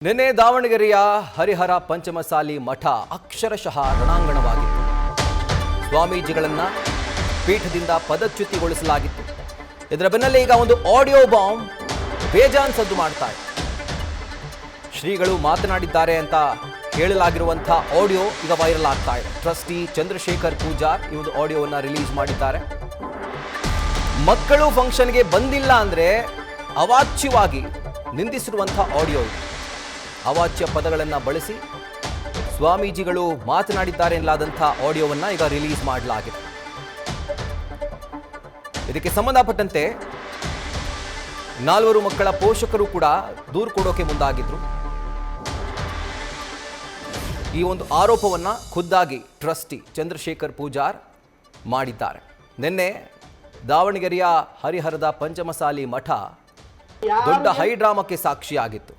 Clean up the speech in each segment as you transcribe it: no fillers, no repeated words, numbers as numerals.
ನಿನ್ನೆ ದಾವಣಗೆರೆಯ ಹರಿಹರ ಪಂಚಮಸಾಲಿ ಮಠ ಅಕ್ಷರಶಃ ರಣಾಂಗಣವಾಗಿತ್ತು. ಸ್ವಾಮೀಜಿಗಳನ್ನ ಪೀಠದಿಂದ ಪದಚ್ಯುತಿಗೊಳಿಸಲಾಗಿತ್ತು. ಇದರ ಬೆನ್ನಲ್ಲೇ ಈಗ ಒಂದು ಆಡಿಯೋ ಬಾಂಬ್ ಬೇಜಾನ್ ಸದ್ದು ಮಾಡ್ತಾ ಇದೆ. ಶ್ರೀಗಳು ಮಾತನಾಡಿದ್ದಾರೆ ಅಂತ ಹೇಳಲಾಗಿರುವಂತಹ ಆಡಿಯೋ ಈಗ ವೈರಲ್ ಆಗ್ತಾ ಇದೆ. ಟ್ರಸ್ಟಿ ಚಂದ್ರಶೇಖರ್ ಪೂಜಾರ್ ಈ ಒಂದು ಆಡಿಯೋವನ್ನ ರಿಲೀಸ್ ಮಾಡಿದ್ದಾರೆ. ಮಕ್ಕಳು ಫಂಕ್ಷನ್ಗೆ ಬಂದಿಲ್ಲ ಅಂದ್ರೆ ಅವಾಚ್ಯವಾಗಿ ನಿಂದಿಸಿರುವಂತಹ ಆಡಿಯೋ ಇದು. ಅವಾಚ್ಯ ಪದಗಳನ್ನು ಬಳಸಿ ಸ್ವಾಮೀಜಿಗಳು ಮಾತನಾಡಿದ್ದಾರೆ ಎನ್ನಲಾದಂಥ ಆಡಿಯೋವನ್ನು ಈಗ ರಿಲೀಸ್ ಮಾಡಲಾಗಿದೆ. ಇದಕ್ಕೆ ಸಂಬಂಧಪಟ್ಟಂತೆ 4 ಮಕ್ಕಳ ಪೋಷಕರು ಕೂಡ ದೂರು ಕೊಡೋಕೆ ಮುಂದಾಗಿದ್ರು. ಈ ಒಂದು ಆರೋಪವನ್ನು ಖುದ್ದಾಗಿ ಟ್ರಸ್ಟಿ ಚಂದ್ರಶೇಖರ್ ಪೂಜಾರ್ ಮಾಡಿದ್ದಾರೆ. ನಿನ್ನೆ ದಾವಣಗೆರೆಯ ಹರಿಹರದ ಪಂಚಮಸಾಲಿ ಮಠ ದೊಡ್ಡ ಹೈಡ್ರಾಮಕ್ಕೆ ಸಾಕ್ಷಿಯಾಗಿತ್ತು.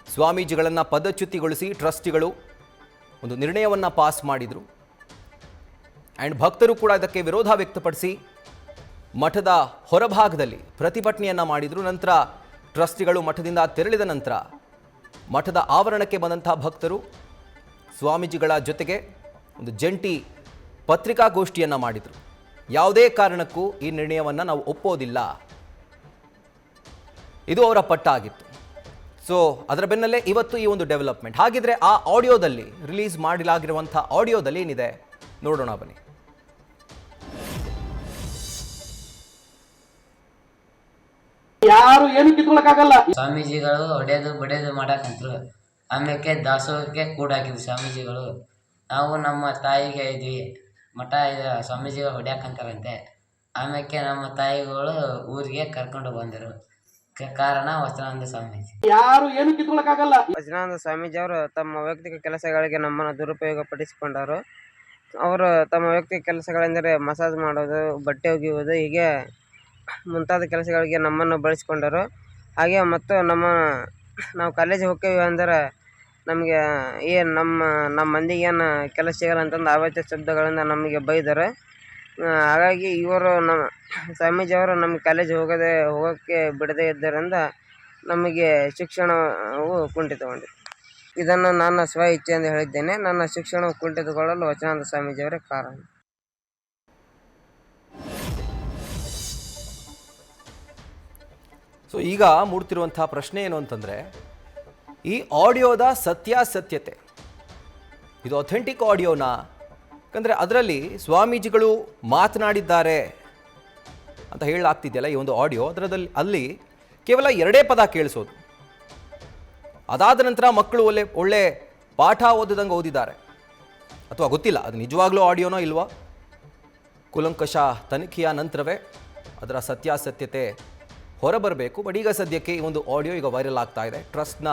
ಸ್ವಾಮೀಜಿಗಳನ್ನು ಪದಚ್ಯುತಿಗೊಳಿಸಿ ಟ್ರಸ್ಟಿಗಳು ಒಂದು ನಿರ್ಣಯವನ್ನು ಪಾಸ್ ಮಾಡಿದರು. ಆ್ಯಂಡ್ ಭಕ್ತರು ಕೂಡ ಇದಕ್ಕೆ ವಿರೋಧ ವ್ಯಕ್ತಪಡಿಸಿ ಮಠದ ಹೊರಭಾಗದಲ್ಲಿ ಪ್ರತಿಭಟನೆಯನ್ನು ಮಾಡಿದರು. ನಂತರ ಟ್ರಸ್ಟಿಗಳು ಮಠದಿಂದ ತೆರಳಿದ ನಂತರ ಮಠದ ಆವರಣಕ್ಕೆ ಬಂದಂಥ ಭಕ್ತರು ಸ್ವಾಮೀಜಿಗಳ ಜೊತೆಗೆ ಒಂದು ಜಂಟಿ ಪತ್ರಿಕಾಗೋಷ್ಠಿಯನ್ನು ಮಾಡಿದರು. ಯಾವುದೇ ಕಾರಣಕ್ಕೂ ಈ ನಿರ್ಣಯವನ್ನು ನಾವು ಒಪ್ಪೋದಿಲ್ಲ, ಇದು ಅವರ ಪಟ್ಟ ಆಗಿತ್ತು. ಸೊ ಅದರ ಬೆನ್ನಲ್ಲೇ ಇವತ್ತು ಈ ಒಂದು ಡೆವಲಪ್ಮೆಂಟ್. ಹಾಗಿದ್ರೆ ಆ ಆಡಿಯೋದಲ್ಲಿ ರಿಲೀಸ್ ಮಾಡಲಾಗಿರುವಂತಹ ಆಡಿಯೋದಲ್ಲಿ ಏನಿದೆ ನೋಡೋಣ ಬನ್ನಿ. ಯಾರು ಏನು ಕಿತ್ಕೊಳಕ್ಕಾಗಲ್ಲ. ಸ್ವಾಮೀಜಿಗಳು ಹೊಡೆದು ಬಡಿಯೋದು ಮಾಡಕಂತರು. ಆಮೇಲೆ ದಾಸೋಹಕ್ಕೆ ಕೂಡ ಹಾಕಿದ್ರು ಸ್ವಾಮೀಜಿಗಳು. ನಾವು ನಮ್ಮ ತಾಯಿಗೆ ಇದ್ವಿ, ಮಠ ಸ್ವಾಮೀಜಿಗಳು ಹೊಡ್ಯಾಕಂತಾರಂತೆ. ಆಮೇಲೆ ನಮ್ಮ ತಾಯಿಗಳು ಊರಿಗೆ ಕರ್ಕೊಂಡು ಬಂದರು. ಕಾರಣ ವಚನಾನಂದ ಸ್ವಾಮೀಜಿ. ಯಾರು ಏನು ಕಿತ್ಕೊಳಕ್ಕಾಗಲ್ಲ. ವಚನಾನಂದ ಸ್ವಾಮೀಜಿ ಅವರು ತಮ್ಮ ವೈಯಕ್ತಿಕ ಕೆಲಸಗಳಿಗೆ ನಮ್ಮನ್ನು ದುರುಪಯೋಗ ಪಡಿಸಿಕೊಂಡರು. ಅವರು ತಮ್ಮ ವೈಯಕ್ತಿಕ ಕೆಲಸಗಳೆಂದರೆ ಮಸಾಜ್ ಮಾಡೋದು, ಬಟ್ಟೆ ಒಗೆಯುವುದು, ಹೀಗೆ ಮುಂತಾದ ಕೆಲಸಗಳಿಗೆ ನಮ್ಮನ್ನು ಬಳಸಿಕೊಂಡರು. ಹಾಗೆ ಮತ್ತು ನಾವು ಕಾಲೇಜಿಗೆ ಹೋಗ್ತೀವಿ ಅಂದರೆ ನಮಗೆ ಏನು ನಮ್ಮ ಮಂದಿಗೆ ಏನು ಕೆಲಸ ಸಿಗಲ್ಲ ಅಂತಂದು ಅವಾಚ್ಯ ಶಬ್ದಗಳಿಂದ ನಮಗೆ ಬೈದರು. ಹಾಗಾಗಿ ಇವರು ನಮ್ಮ ಸ್ವಾಮೀಜಿಯವರು ನಮಗೆ ಕಾಲೇಜ್ ಹೋಗೋಕ್ಕೆ ಬಿಡದೇ ಇದ್ದರಿಂದ ನಮಗೆ ಶಿಕ್ಷಣವು ಕುಂಠಿತಗೊಂಡಿದೆ. ಇದನ್ನು ನನ್ನ ಸ್ವ ಇಚ್ಛೆ ಎಂದು ಹೇಳಿದ್ದೇನೆ. ನನ್ನ ಶಿಕ್ಷಣವು ಕುಂಠಿತಗೊಳ್ಳಲು ವಚನಾನಂದ ಸ್ವಾಮೀಜಿಯವರೇ ಕಾರಣ. ಸೊ ಈಗ ಮೂಡ್ತಿರುವಂತಹ ಪ್ರಶ್ನೆ ಏನು ಅಂತಂದರೆ, ಈ ಆಡಿಯೋದ ಸತ್ಯಾಸತ್ಯತೆ, ಇದು ಅಥೆಂಟಿಕ್ ಆಡಿಯೋನಾ? ಯಾಕಂದರೆ ಅದರಲ್ಲಿ ಸ್ವಾಮೀಜಿಗಳು ಮಾತನಾಡಿದ್ದಾರೆ ಅಂತ ಹೇಳಲಾಗ್ತಿದೆಯಲ್ಲ ಈ ಒಂದು ಆಡಿಯೋ, ಅಲ್ಲಿ ಕೇವಲ 2 ಪದ ಕೇಳಿಸೋದು. ಅದಾದ ನಂತರ ಮಕ್ಕಳು ಒಳ್ಳೆ ಪಾಠ ಓದಿದಂಗೆ ಓದಿದ್ದಾರೆ ಅಥವಾ ಗೊತ್ತಿಲ್ಲ, ಅದು ನಿಜವಾಗ್ಲೂ ಆಡಿಯೋನೋ ಇಲ್ವಾ? ಕೂಲಂಕಷ ತನಿಖೆಯ ನಂತರವೇ ಅದರ ಸತ್ಯಾಸತ್ಯತೆ ಹೊರಬರಬೇಕು. ಬಟ್ ಈಗ ಸದ್ಯಕ್ಕೆ ಈ ಒಂದು ಆಡಿಯೋ ಈಗ ವೈರಲ್ ಆಗ್ತಾ ಇದೆ. ಟ್ರಸ್ಟ್ನ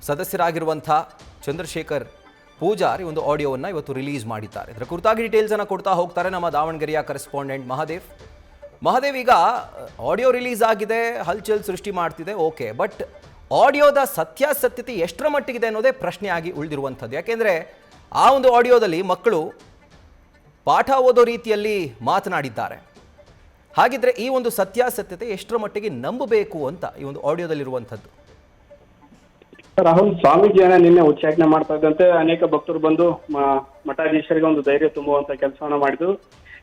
ಸದಸ್ಯರಾಗಿರುವಂಥ ಚಂದ್ರಶೇಖರ್ ಪೂಜಾರ್ ಈ ಒಂದು ಆಡಿಯೋವನ್ನು ಇವತ್ತು ರಿಲೀಸ್ ಮಾಡಿದ್ದಾರೆ. ಇದರ ಕುರಿತಾಗಿ ಡೀಟೇಲ್ಸನ್ನು ಕೊಡ್ತಾ ಹೋಗ್ತಾರೆ ನಮ್ಮ ದಾವಣಗೆರೆಯ ಕರೆಸ್ಪಾಂಡೆಂಟ್ ಮಹಾದೇವ್. ಈಗ ಆಡಿಯೋ ರಿಲೀಸ್ ಆಗಿದೆ, ಹಲ್ಚಲ್ ಸೃಷ್ಟಿ ಮಾಡ್ತಿದೆ, ಓಕೆ. ಬಟ್ ಆಡಿಯೋದ ಸತ್ಯಾಸತ್ಯತೆ ಎಷ್ಟರ ಮಟ್ಟಿಗಿದೆ ಅನ್ನೋದೇ ಪ್ರಶ್ನೆಯಾಗಿ ಉಳಿದಿರುವಂಥದ್ದು. ಯಾಕೆಂದರೆ ಆ ಒಂದು ಆಡಿಯೋದಲ್ಲಿ ಮಕ್ಕಳು ಪಾಠ ಓದೋ ರೀತಿಯಲ್ಲಿ ಮಾತನಾಡಿದ್ದಾರೆ. ಹಾಗಿದ್ರೆ ಈ ಒಂದು ಸತ್ಯಾಸತ್ಯತೆ ಎಷ್ಟರ ಮಟ್ಟಿಗೆ ನಂಬಬೇಕು ಅಂತ ಈ ಒಂದು ಆಡಿಯೋದಲ್ಲಿರುವಂಥದ್ದು. ರಾಹುಲ್, ಸ್ವಾಮೀಜಿಯನ್ನ ನಿನ್ನೆ ಉಚ್ಚಾಟನೆ ಮಾಡ್ತಾ ಇದ್ದಂತೆ ಅನೇಕ ಭಕ್ತರು ಬಂದು ಮಠಾಧೀಶರಿಗೆ ಒಂದು ಧೈರ್ಯ ತುಂಬುವಂತ ಕೆಲಸವನ್ನ ಮಾಡಿದ್ರು.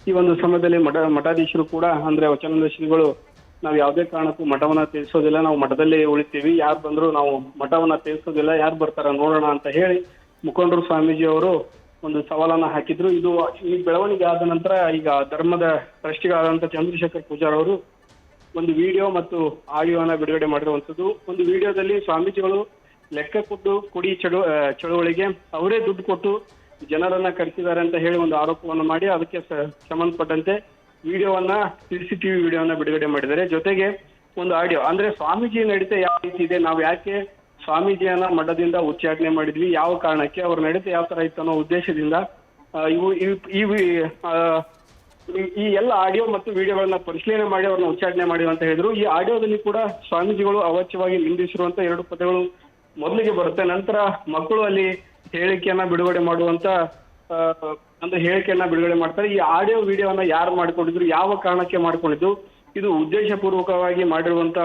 ಈ ಒಂದು ಸಮಯದಲ್ಲಿ ಮಠಾಧೀಶರು ಕೂಡ ಅಂದ್ರೆ ವಚನಾನಂದ ಶ್ರೀಗಳು ನಾವು ಯಾವುದೇ ಕಾರಣಕ್ಕೂ ಮಠವನ್ನ ತಿಳಿಸೋದಿಲ್ಲ, ನಾವು ಮಠದಲ್ಲೇ ಉಳಿತೀವಿ, ಯಾರು ಬಂದ್ರು ನಾವು ಮಠವನ್ನ ತಿಳಿಸೋದಿಲ್ಲ, ಯಾರು ಬರ್ತಾರ ನೋಡೋಣ ಅಂತ ಹೇಳಿ ಮುಖಂಡರು ಸ್ವಾಮೀಜಿ ಅವರು ಒಂದು ಸವಾಲನ್ನ ಹಾಕಿದ್ರು. ಈ ಬೆಳವಣಿಗೆ ಆದ ನಂತರ ಈಗ ಧರ್ಮದ ಟ್ರಸ್ಟಿಗಳಾದಂತ ಚಂದ್ರಶೇಖರ್ ಪೂಜಾರ್ ಅವರು ಒಂದು ವಿಡಿಯೋ ಮತ್ತು ಆಡಿಯೋನ ಬಿಡುಗಡೆ ಮಾಡಿರುವಂತದ್ದು. ಒಂದು ವಿಡಿಯೋದಲ್ಲಿ ಸ್ವಾಮೀಜಿಗಳು ಲೆಕ್ಕ ಕೊಟ್ಟು ಕೊಡಿ ಚಳುವಳಿಗೆ ಅವರೇ ದುಡ್ಡು ಕೊಟ್ಟು ಜನರನ್ನ ಕರೆಸಿದ್ದಾರೆ ಅಂತ ಹೇಳಿ ಒಂದು ಆರೋಪವನ್ನು ಮಾಡಿ ಅದಕ್ಕೆ ಸಂಬಂಧಪಟ್ಟಂತೆ ವಿಡಿಯೋವನ್ನ CCTV ವಿಡಿಯೋವನ್ನ ಬಿಡುಗಡೆ ಮಾಡಿದ್ದಾರೆ. ಜೊತೆಗೆ ಒಂದು ಆಡಿಯೋ, ಅಂದ್ರೆ ಸ್ವಾಮೀಜಿ ನಡೀತಾ ಯಾವ ರೀತಿ ಇದೆ, ನಾವು ಯಾಕೆ ಸ್ವಾಮೀಜಿಯನ್ನ ಮಠದಿಂದ ಉಚ್ಚಾಟನೆ ಮಾಡಿದ್ವಿ, ಯಾವ ಕಾರಣಕ್ಕೆ, ಅವ್ರ ನಡೀತಾ ಯಾವ ತರ ಇತ್ತು ಅನ್ನೋ ಉದ್ದೇಶದಿಂದ ಈ ಎಲ್ಲ ಆಡಿಯೋ ಮತ್ತು ವಿಡಿಯೋಗಳನ್ನ ಪರಿಶೀಲನೆ ಮಾಡಿ ಅವ್ರನ್ನ ಉಚ್ಚಾಟನೆ ಮಾಡಿ ಅಂತ ಹೇಳಿದ್ರು. ಈ ಆಡಿಯೋದಲ್ಲಿ ಕೂಡ ಸ್ವಾಮೀಜಿಗಳು ಅವಾಚ್ಯವಾಗಿ ನಿಂದಿಸಿರುವಂತ 2 ಪದಗಳು ಮೊದಲಿಗೆ ಬರುತ್ತೆ. ನಂತರ ಮಕ್ಕಳು ಅಲ್ಲಿ ಹೇಳಿಕೆಯನ್ನ ಬಿಡುಗಡೆ ಮಾಡುವಂತ ಹೇಳಿಕೆಯನ್ನ ಬಿಡುಗಡೆ ಮಾಡ್ತಾರೆ. ಈ ಆಡಿಯೋ ವಿಡಿಯೋವನ್ನ ಯಾರು ಮಾಡ್ಕೊಂಡಿದ್ರು, ಯಾವ ಕಾರಣಕ್ಕೆ ಮಾಡ್ಕೊಂಡಿದ್ದು, ಇದು ಉದ್ದೇಶಪೂರ್ವಕವಾಗಿ ಮಾಡಿರುವಂತ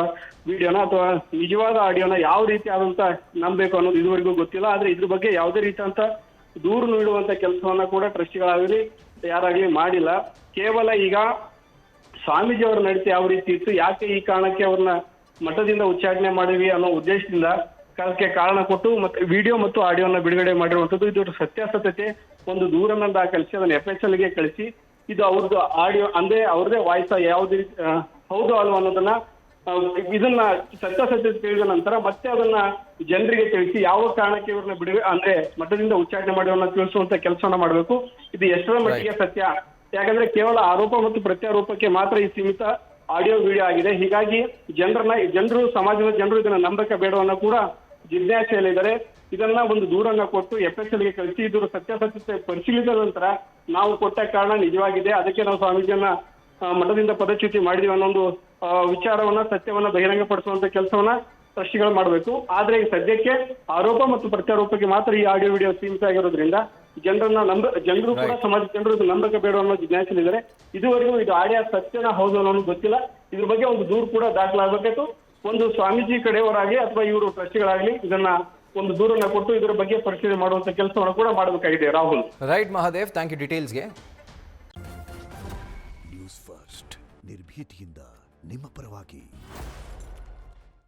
ವಿಡಿಯೋನ ಅಥವಾ ನಿಜವಾದ ಆಡಿಯೋನ ಯಾವ ರೀತಿ ಆದಂತ ನಂಬಬೇಕು ಅನ್ನೋದು ಇದುವರೆಗೂ ಗೊತ್ತಿಲ್ಲ. ಆದ್ರೆ ಇದ್ರ ಬಗ್ಗೆ ಯಾವುದೇ ರೀತಿಯಂತ ದೂರು ನೀಡುವಂತ ಕೆಲಸವನ್ನ ಕೂಡ ಟ್ರಸ್ಟಿಗಳಾಗಲಿ ಯಾರಾಗ್ಲಿ ಮಾಡಿಲ್ಲ. ಕೇವಲ ಈಗ ಸ್ವಾಮೀಜಿ ಅವರ ನಡತೆ ಯಾವ ರೀತಿ ಇತ್ತು, ಯಾಕೆ ಈ ಕಾರಣಕ್ಕೆ ಅವ್ರನ್ನ ಮಠದಿಂದ ಉಚ್ಚಾಟನೆ ಮಾಡಿವಿ ಅನ್ನೋ ಉದ್ದೇಶದಿಂದ ಅದಕ್ಕೆ ಕಾರಣ ಕೊಟ್ಟು ಮತ್ತೆ ವಿಡಿಯೋ ಮತ್ತು ಆಡಿಯೋನ ಬಿಡುಗಡೆ ಮಾಡಿರುವಂತದ್ದು. ಇದು ಸತ್ಯಾಸತ್ಯತೆ ಒಂದು ದೂರನ್ನ ದಾಖಲಿಸಿ ಅದನ್ನ FHL ಗೆ ಕಳಿಸಿ ಇದು ಅವ್ರದ್ದು ಆಡಿಯೋ ಅಂದ್ರೆ ಅವ್ರದೇ ವಾಯ್ಸ್ ಯಾವ್ದು ಹೌದು ಅಲ್ವಾ ಅನ್ನೋದನ್ನ ಇದನ್ನ ಸತ್ಯಾಸತ್ಯತೆ ತಿಳಿದ ನಂತರ ಮತ್ತೆ ಅದನ್ನ ಜನರಿಗೆ ತಿಳಿಸಿ ಯಾವ ಕಾರಣಕ್ಕೆ ಇವ್ರನ್ನ ಅಂದ್ರೆ ಮಠದಿಂದ ಉಚ್ಚಾಟನೆ ಮಾಡಿರೋನ್ನ ತಿಳಿಸುವಂತ ಕೆಲಸವನ್ನ ಮಾಡಬೇಕು. ಇದು ಎಷ್ಟರ ಮಟ್ಟಿಗೆ ಸತ್ಯ, ಯಾಕಂದ್ರೆ ಕೇವಲ ಆರೋಪ ಮತ್ತು ಪ್ರತ್ಯಾರೋಪಕ್ಕೆ ಮಾತ್ರ ಈ ಸೀಮಿತ ಆಡಿಯೋ ವಿಡಿಯೋ ಆಗಿದೆ. ಹೀಗಾಗಿ ಜನರು ಸಮಾಜದ ಜನರು ಇದನ್ನ ನಂಬಕ್ಕೆ ಬೇಡವನ್ನ ಕೂಡ ಜಿಜ್ಞಾಸೆಯಲ್ಲಿದ್ದಾರೆ. ಇದನ್ನ ಒಂದು ದೂರನ್ನ ಕೊಟ್ಟು FHL ಗೆ ಕಳಿಸಿ ಇದರ ಸತ್ಯಾಸತ್ಯತೆ ಪರಿಶೀಲಿಸಿದ ನಂತರ ನಾವು ಕೊಟ್ಟ ಕಾರಣ ನಿಜವಾಗಿದೆ, ಅದಕ್ಕೆ ನಾವು ಸ್ವಾಮೀಜಿಯನ್ನ ಮಠದಿಂದ ಪದಚ್ಯುತಿ ಮಾಡಿದೀವಿ ಅನ್ನೋ ಒಂದು ವಿಚಾರವನ್ನ ಸತ್ಯವನ್ನ ಬಹಿರಂಗಪಡಿಸುವಂತ ಕೆಲಸವನ್ನ ಟ್ರಸ್ಟಿಗಳು ಮಾಡಬೇಕು. ಆದ್ರೆ ಈ ಸದ್ಯಕ್ಕೆ ಆರೋಪ ಮತ್ತು ಪ್ರತ್ಯಾರೋಪಕ್ಕೆ ಮಾತ್ರ ಈ ಆಡಿಯೋ ವಿಡಿಯೋ ಸೀಮಿತ ಆಗಿರೋದ್ರಿಂದ ಜನರು ಕೂಡ ಸಮಾಜದ ಜನರು ಇದು ನಂಬಕ್ಕೆ ಬೇಡ ಅನ್ನೋ ಜಿಜ್ಞಾಸೆಯಲ್ಲಿದ್ದಾರೆ. ಇದುವರೆಗೂ ಇದು ಆಡಿಯೋ ಸತ್ಯನ ಹೌದು ಅನ್ನೋದು ಗೊತ್ತಿಲ್ಲ. ಇದ್ರ ಬಗ್ಗೆ ಒಂದು ದೂರು ಕೂಡ ದಾಖಲಾಗಬೇಕು. ಒಂದು ಸ್ವಾಮೀಜಿ ಕಡೆಯವರಾಗಿ ಅಥವಾ ಇವರು ಟ್ರಸ್ಟಿಗಳಾಗ್ಲಿ ಇದನ್ನ ಒಂದು ದೂರನ್ನ ಕೊಟ್ಟು ಇದರ ಬಗ್ಗೆ ಪರಿಶೀಲನೆ ಮಾಡುವಂತ ಕೆಲಸವನ್ನು ಕೂಡ ಮಾಡಬೇಕಾಗಿದೆ. Rahul. Right Mahadev, thank you ಡೀಟೇಲ್ಸ್ಗೆ. ನ್ಯೂಸ್ ಫಸ್ಟ್ ನಿರ್ಭೀತಿಯಿಂದ ನಿಮ್ಮ ಪರವಾಗಿ.